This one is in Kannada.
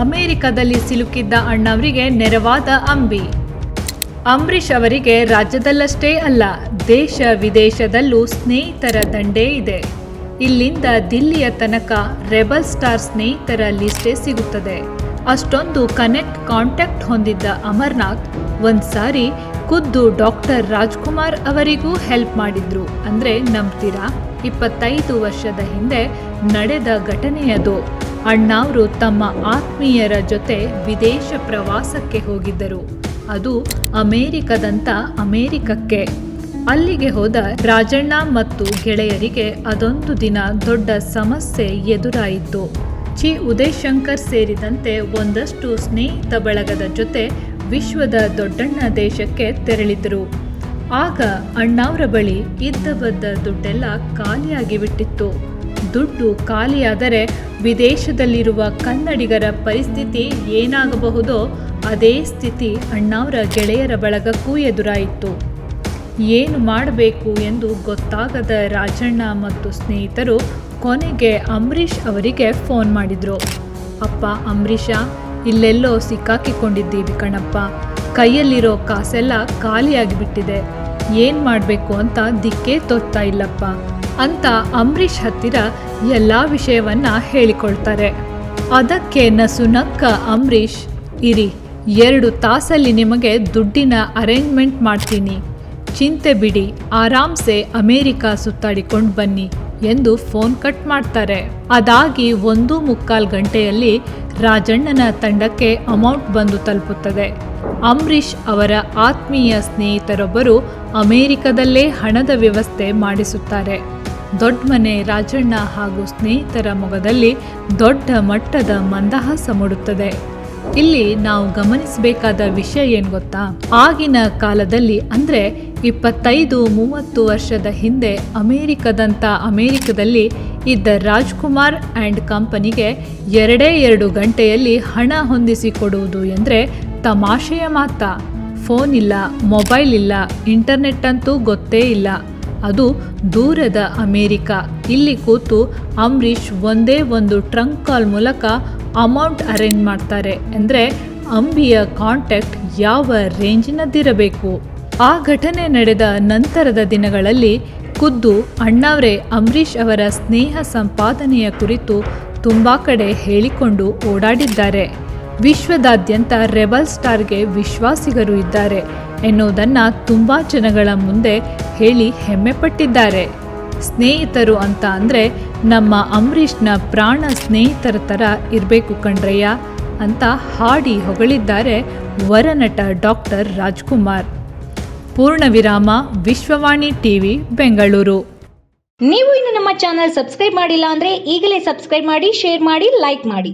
ಅಮೆರಿಕದಲ್ಲಿ ಸಿಲುಕಿದ್ದ ಅಣ್ಣವರಿಗೆ ನೆರವಾದ ಅಂಬಿ. ಅಂಬರೀಷ್ ಅವರಿಗೆ ರಾಜ್ಯದಲ್ಲಷ್ಟೇ ಅಲ್ಲ, ದೇಶ ವಿದೇಶದಲ್ಲೂ ಸ್ನೇಹಿತರ ದಂಡೇ ಇದೆ. ಇಲ್ಲಿಂದ ದಿಲ್ಲಿಯ ತನಕ ರೆಬಲ್ ಸ್ಟಾರ್ ಸ್ನೇಹಿತರ ಲಿಸ್ಟೇ ಸಿಗುತ್ತದೆ. ಅಷ್ಟೊಂದು ಕಾಂಟ್ಯಾಕ್ಟ್ ಹೊಂದಿದ್ದ ಅಮರ್ನಾಥ್ ಒಂದ್ಸಾರಿ ಖುದ್ದು ಡಾಕ್ಟರ್ ರಾಜ್ಕುಮಾರ್ ಅವರಿಗೂ ಹೆಲ್ಪ್ ಮಾಡಿದ್ರು. ಅಂದ್ರೆ ನಂಬ್ತೀರಾ? 25 ವರ್ಷದ ಹಿಂದೆ ನಡೆದ ಘಟನೆಯದು. ಅಣ್ಣಾವ್ರು ತಮ್ಮ ಆತ್ಮೀಯರ ಜೊತೆ ವಿದೇಶ ಪ್ರವಾಸಕ್ಕೆ ಹೋಗಿದ್ದರು. ಅದು ಅಮೆರಿಕಕ್ಕೆ. ಅಲ್ಲಿಗೆ ಹೋದ ರಾಜಣ್ಣ ಮತ್ತು ಗೆಳೆಯರಿಗೆ ಅದೊಂದು ದಿನ ದೊಡ್ಡ ಸಮಸ್ಯೆ ಎದುರಾಯಿತು. ಉದಯ್ ಶಂಕರ್ ಸೇರಿದಂತೆ ಒಂದಷ್ಟು ಸ್ನೇಹಿತ ಬಳಗದ ಜೊತೆ ವಿಶ್ವದ ದೊಡ್ಡಣ್ಣ ದೇಶಕ್ಕೆ ತೆರಳಿದರು. ಆಗ ಅಣ್ಣಾವ್ರ ಬಳಿ ಇದ್ದ ದುಡ್ಡೆಲ್ಲ ಖಾಲಿಯಾಗಿ ಬಿಟ್ಟಿತ್ತು. ದುಡ್ಡು ಖಾಲಿಯಾದರೆ ವಿದೇಶದಲ್ಲಿರುವ ಕನ್ನಡಿಗರ ಪರಿಸ್ಥಿತಿ ಏನಾಗಬಹುದೋ ಅದೇ ಸ್ಥಿತಿ ಅಣ್ಣಾವ್ರ ಗೆಳೆಯರ ಬಳಗಕ್ಕೂ ಎದುರಾಯಿತು. ಏನು ಮಾಡಬೇಕು ಎಂದು ಗೊತ್ತಾಗದ ರಾಜಣ್ಣ ಮತ್ತು ಸ್ನೇಹಿತರು ಕೊನೆಗೆ ಅಂಬರೀಷ್ ಅವರಿಗೆ ಫೋನ್ ಮಾಡಿದರು. ಅಪ್ಪ ಅಂಬರೀಷ, ಇಲ್ಲೆಲ್ಲೋ ಸಿಕ್ಕಾಕಿಕೊಂಡಿದ್ದೀವಿ ಕಣಪ್ಪ, ಕೈಯಲ್ಲಿರೋ ಕಾಸೆಲ್ಲ ಖಾಲಿಯಾಗಿಬಿಟ್ಟಿದೆ, ಏನು ಮಾಡಬೇಕು ಅಂತ ದಿಕ್ಕೇ ತೋರ್ತಾ ಇಲ್ಲಪ್ಪ ಅಂತ ಅಂಬರೀಷ್ ಹತ್ತಿರ ಎಲ್ಲ ವಿಷಯವನ್ನ ಹೇಳಿಕೊಳ್ತಾರೆ. ಅದಕ್ಕೆ ನಸುನಕ್ಕ ಅಂಬರೀಷ್, ಇರಿ 2 ತಾಸಲ್ಲಿ ನಿಮಗೆ ದುಡ್ಡಿನ ಅರೇಂಜ್ಮೆಂಟ್ ಮಾಡ್ತೀನಿ, ಚಿಂತೆ ಬಿಡಿ, ಆರಾಮ್ಸೆ ಅಮೇರಿಕಾ ಸುತ್ತಾಡಿಕೊಂಡು ಬನ್ನಿ ಎಂದು ಫೋನ್ ಕಟ್ ಮಾಡ್ತಾರೆ. ಅದಾಗಿ 1.25 ಗಂಟೆಯಲ್ಲಿ ರಾಜಣ್ಣನ ತಂಡಕ್ಕೆ ಅಮೌಂಟ್ ಬಂದು ತಲುಪುತ್ತದೆ. ಅಂಬರೀಷ್ ಅವರ ಆತ್ಮೀಯ ಸ್ನೇಹಿತರೊಬ್ಬರು ಅಮೆರಿಕದಲ್ಲೇ ಹಣದ ವ್ಯವಸ್ಥೆ ಮಾಡಿಸುತ್ತಾರೆ. ದೊಡ್ಡ ಮನೆ ರಾಜಣ್ಣ ಹಾಗೂ ಸ್ನೇಹಿತರ ಮೊಗದಲ್ಲಿ ದೊಡ್ಡ ಮಟ್ಟದ ಮಂದಹಾಸ ಮೂಡುತ್ತದೆ. ಇಲ್ಲಿ ನಾವು ಗಮನಿಸಬೇಕಾದ ವಿಷಯ ಏನು ಗೊತ್ತಾ? ಆಗಿನ ಕಾಲದಲ್ಲಿ ಅಂದರೆ 25-30 ವರ್ಷದ ಹಿಂದೆ ಅಮೆರಿಕದಲ್ಲಿ ಇದ್ದ ರಾಜ್ಕುಮಾರ್ ಆ್ಯಂಡ್ ಕಂಪನಿಗೆ 2 ಗಂಟೆಯಲ್ಲಿ ಹಣ ಹೊಂದಿಸಿಕೊಡುವುದು ಎಂದರೆ ತಮಾಷೆಯ ಮಾತಾ? ಫೋನ್ ಇಲ್ಲ, ಮೊಬೈಲ್ ಇಲ್ಲ, ಇಂಟರ್ನೆಟ್ ಅಂತೂ ಗೊತ್ತೇ ಇಲ್ಲ. ಅದು ದೂರದ ಅಮೇರಿಕ. ಇಲ್ಲಿ ಕೂತು ಅಂಬರೀಷ್ ಒಂದೇ ಒಂದು ಟ್ರಂಕ್ ಕಾಲ್ ಮೂಲಕ ಅಮೌಂಟ್ ಅರೇಂಜ್ ಮಾಡ್ತಾರೆ ಅಂದರೆ ಅಂಬಿಯ ಕಾಂಟ್ಯಾಕ್ಟ್ ಯಾವ ರೇಂಜಿನದ್ದಿರಬೇಕು. ಆ ಘಟನೆ ನಡೆದ ನಂತರದ ದಿನಗಳಲ್ಲಿ ಖುದ್ದು ಅಣ್ಣಾವ್ರೇ ಅಂಬರೀಷ್ ಅವರ ಸ್ನೇಹ ಸಂಪಾದನೆಯ ಕುರಿತು ತುಂಬ ಕಡೆ ಹೇಳಿಕೊಂಡು ಓಡಾಡಿದ್ದಾರೆ. ವಿಶ್ವದಾದ್ಯಂತ ರೆಬಲ್ ಸ್ಟಾರ್ಗೆ ವಿಶ್ವಾಸಿಗರು ಇದ್ದಾರೆ ಎನ್ನುವುದನ್ನು ತುಂಬ ಜನಗಳ ಮುಂದೆ ಹೇಳಿ ಹೆಮ್ಮೆ ಪಟ್ಟಿದ್ದಾರೆ. ಸ್ನೇಹಿತರು ಅಂತ ಅಂದರೆ ನಮ್ಮ ಅಂಬರೀಷ್ನ ಪ್ರಾಣ ಸ್ನೇಹಿತರ ಥರ ಇರಬೇಕು ಕಣ್ರಯ್ಯ ಅಂತ ಹಾಡಿ ಹೊಗಳಿದ್ದಾರೆ ವರನಟ ಡಾಕ್ಟರ್ ರಾಜ್ಕುಮಾರ್. ಪೂರ್ಣವಿರಾಮ, ವಿಶ್ವವಾಣಿ ಟಿವಿ, ಬೆಂಗಳೂರು. ನೀವು ಇನ್ನು ನಮ್ಮ ಚಾನೆಲ್ ಸಬ್ಸ್ಕ್ರೈಬ್ ಮಾಡಿಲ್ಲ ಅಂದರೆ ಈಗಲೇ ಸಬ್ಸ್ಕ್ರೈಬ್ ಮಾಡಿ, ಶೇರ್ ಮಾಡಿ, ಲೈಕ್ ಮಾಡಿ.